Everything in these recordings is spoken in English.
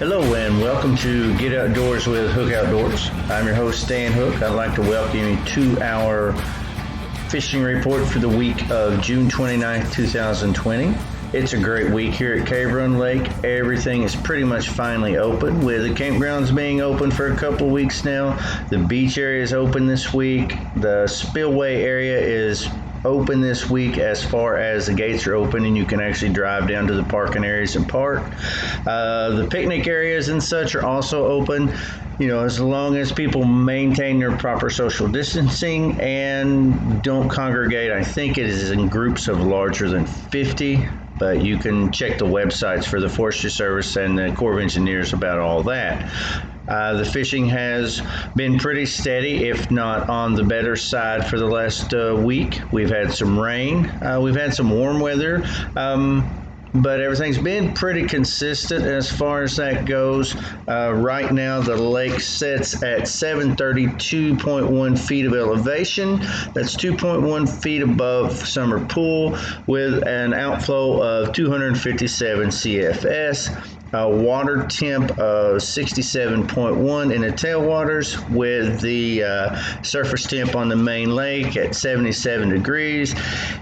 Hello and welcome to Get Outdoors with Hook Outdoors. I'm your host Stan Hook. I'd like to welcome you to our fishing report for the week of June 29th, 2020. It's a great week here at Cave Run Lake. Everything is pretty much finally open, with the campgrounds being open for a couple of weeks now. The beach area is open this week. The Spillway area is open this week as far as the gates are open and you can actually drive down to the parking areas and park. The picnic areas and such are also open, as long as people maintain their proper social distancing and don't congregate. I think it is in groups of larger than 50, but you can check the websites for the Forestry Service and the Corps of Engineers about all that. The fishing has been pretty steady, if not on the better side for the last week. We've had some rain, we've had some warm weather, but everything's been pretty consistent as far as that goes. Right now the lake sits at 732.1 feet of elevation. That's 2.1 feet above summer pool, with an outflow of 257 CFS. Water temp of 67.1 in the tailwaters, with the surface temp on the main lake at 77 degrees,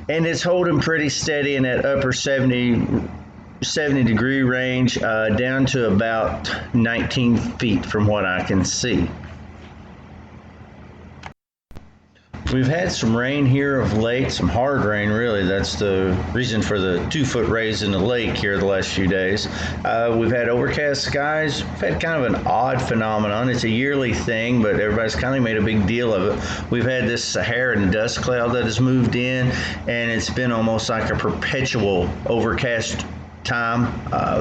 and it's holding pretty steady in that upper 70 degree range, down to about 19 feet from what I can see. We've had some rain here of late, some hard rain really. That's the reason for the 2-foot raise in the lake here the last few days. We've had overcast skies. We've had kind of an odd phenomenon. It's a yearly thing, but everybody's kind of made a big deal of it. We've had this Saharan dust cloud that has moved in, and it's been almost like a perpetual overcast time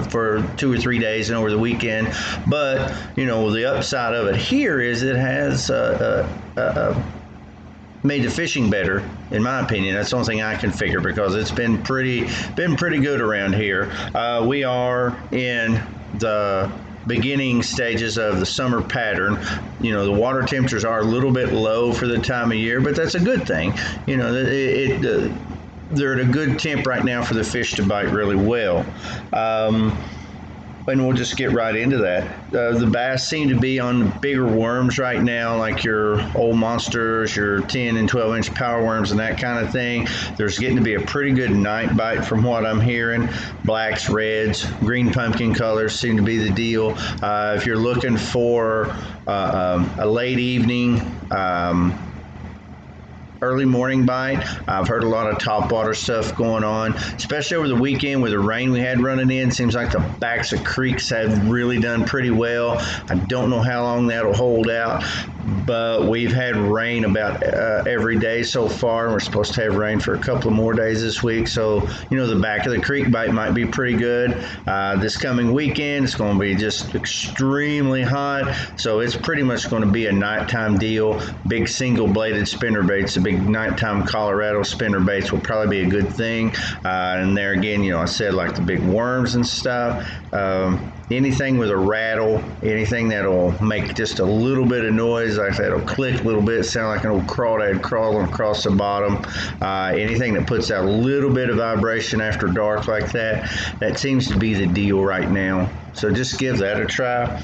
for 2 or 3 days and over the weekend. But, the upside of it here is it has made the fishing better, in my opinion. That's the only thing I can figure, because it's been pretty good around here. We are in the beginning stages of the summer pattern. The water temperatures are a little bit low for the time of year, but that's a good thing. They're at a good temp right now for the fish to bite really well. And we'll just get right into that. The bass seem to be on bigger worms right now, like your old monsters, your 10 and 12 inch power worms and that kind of thing. There's getting to be a pretty good night bite from what I'm hearing. Blacks, reds, green pumpkin colors seem to be the deal. If you're looking for a late evening, early morning bite, I've heard a lot of topwater stuff going on, especially over the weekend with the rain we had running in. Seems like the backs of creeks have really done pretty well. I don't know how long that'll hold out, but we've had rain about every day so far, and we're supposed to have rain for a couple of more days this week. So, the back of the creek bite might be pretty good. This coming weekend, it's going to be just extremely hot, so it's pretty much going to be a nighttime deal. Big single-bladed spinnerbaits, the big nighttime Colorado spinnerbaits will probably be a good thing. And there again, I said, like the big worms and stuff. Anything with a rattle, anything that'll make just a little bit of noise, like that'll click a little bit, sound like an old crawdad crawling across the bottom. Anything that puts out a little bit of vibration after dark like that seems to be the deal right now. So just give that a try.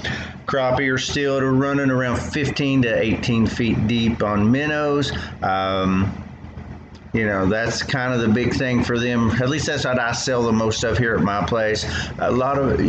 Crappie are still running around 15 to 18 feet deep on minnows. That's kind of the big thing for them. At least that's what I sell the most of here at my place. A lot of,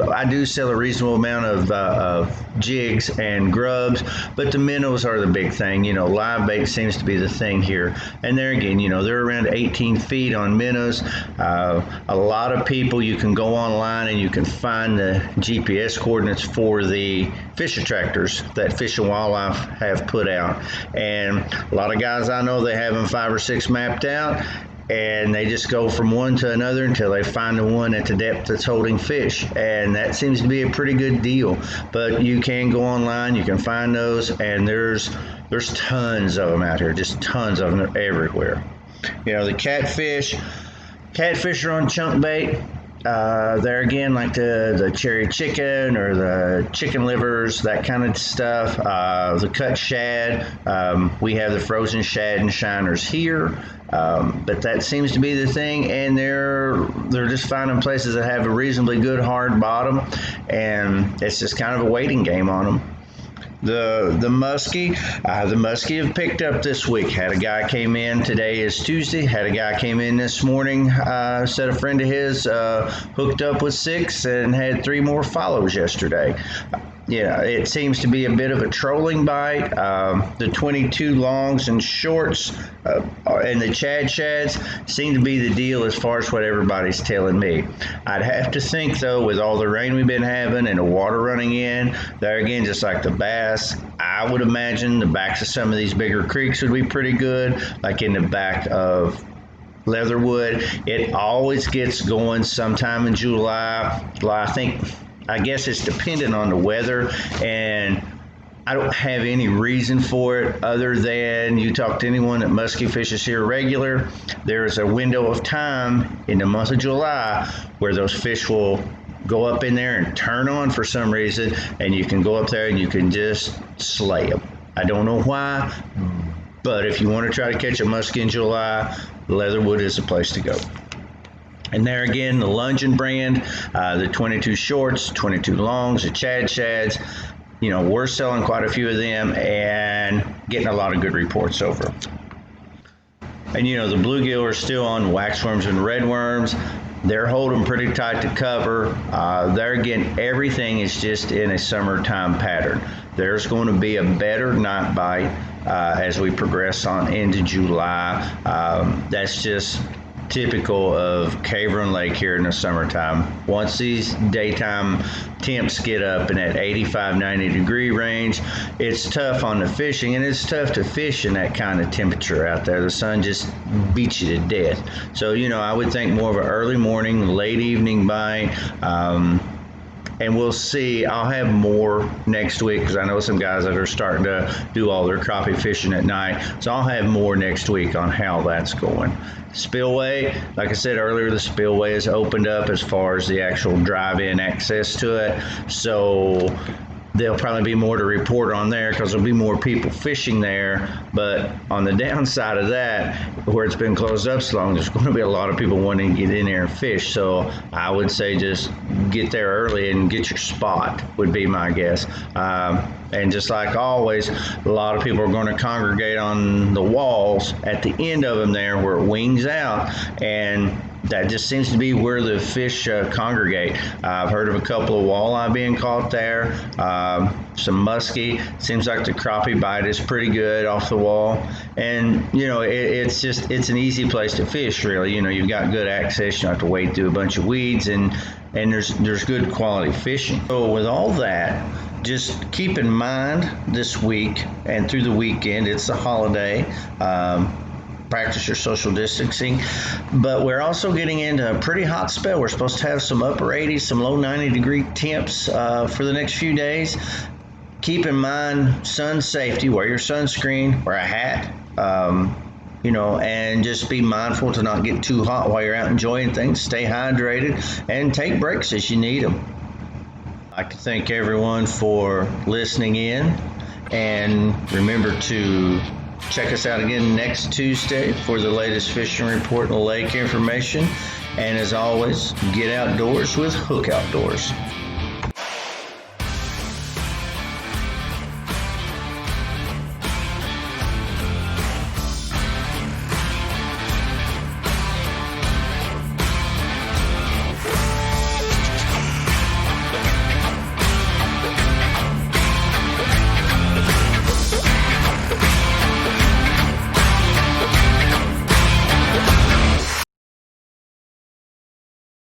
I do sell a reasonable amount of jigs and grubs, but the minnows are the big thing. Live bait seems to be the thing here. And there again, they're around 18 feet on minnows. A lot of people, you can go online and you can find the GPS coordinates for the fish attractors that Fish and Wildlife have put out. And a lot of guys I know, they have them 5 or 6 mapped out, and they just go from one to another until they find the one at the depth that's holding fish, and that seems to be a pretty good deal. But you can go online, you can find those, and there's tons of them out here, just tons of them. They're everywhere. The catfish are on chunk bait. there again, like the cherry chicken or the chicken livers, that kind of stuff. The cut shad. We have the frozen shad and shiners here. But that seems to be the thing, and they're just finding places that have a reasonably good hard bottom, and it's just kind of a waiting game on them. The musky have picked up this week. Had a guy came in, today is Tuesday, had a guy came in this morning, said a friend of his hooked up with 6 and had 3 more follows yesterday. Yeah, it seems to be a bit of a trolling bite. The 22 longs and shorts and the Chad shads seem to be the deal as far as what everybody's telling me. I'd have to think, though, with all the rain we've been having and the water running in, there again, just like the bass, I would imagine the backs of some of these bigger creeks would be pretty good, like in the back of Leatherwood. It always gets going sometime in July. I guess it's dependent on the weather, and I don't have any reason for it other than you talk to anyone that musky fishes here regular, there's a window of time in the month of July where those fish will go up in there and turn on for some reason, and you can go up there and you can just slay them. I don't know why, but if you want to try to catch a musky in July, Leatherwood is the place to go. And there again, the Lungin brand, the 22 shorts, 22 longs, the Chad shads, we're selling quite a few of them and getting a lot of good reports over. And the bluegill are still on waxworms and redworms. They're holding pretty tight to cover. There again, everything is just in a summertime pattern. There's going to be a better night bite as we progress on into July. That's just typical of Cave Run Lake here in the summertime. Once these daytime temps get up in that 85-90 degree range, it's tough on the fishing, and it's tough to fish in that kind of temperature out there. The sun just beats you to death. So I would think more of an early morning, late evening bite. And we'll see. I'll have more next week because I know some guys that are starting to do all their crappie fishing at night. So I'll have more next week on how that's going. Spillway, like I said earlier, the Spillway is opened up as far as the actual drive-in access to it. So there'll probably be more to report on there because there'll be more people fishing there. But on the downside of that, where it's been closed up so long, there's going to be a lot of people wanting to get in there and fish. So I would say just get there early and get your spot would be my guess. And just like always, a lot of people are going to congregate on the walls at the end of them there where it wings out, and that just seems to be where the fish congregate. I've heard of a couple of walleye being caught there, some musky. Seems like the crappie bite is pretty good off the wall, and it's an easy place to fish. Really, you've got good access. You don't have to wade through a bunch of weeds, and there's good quality fishing. So with all that, just keep in mind this week and through the weekend, it's a holiday. Practice your social distancing, but we're also getting into a pretty hot spell. We're supposed to have some upper 80s, some low 90 degree temps for the next few days. Keep in mind sun safety, wear your sunscreen, wear a hat, and just be mindful to not get too hot while you're out enjoying things. Stay hydrated and take breaks as you need them. I'd like to thank everyone for listening in, and remember to check us out again next Tuesday for the latest fishing report and lake information. And as always, get outdoors with Hook Outdoors.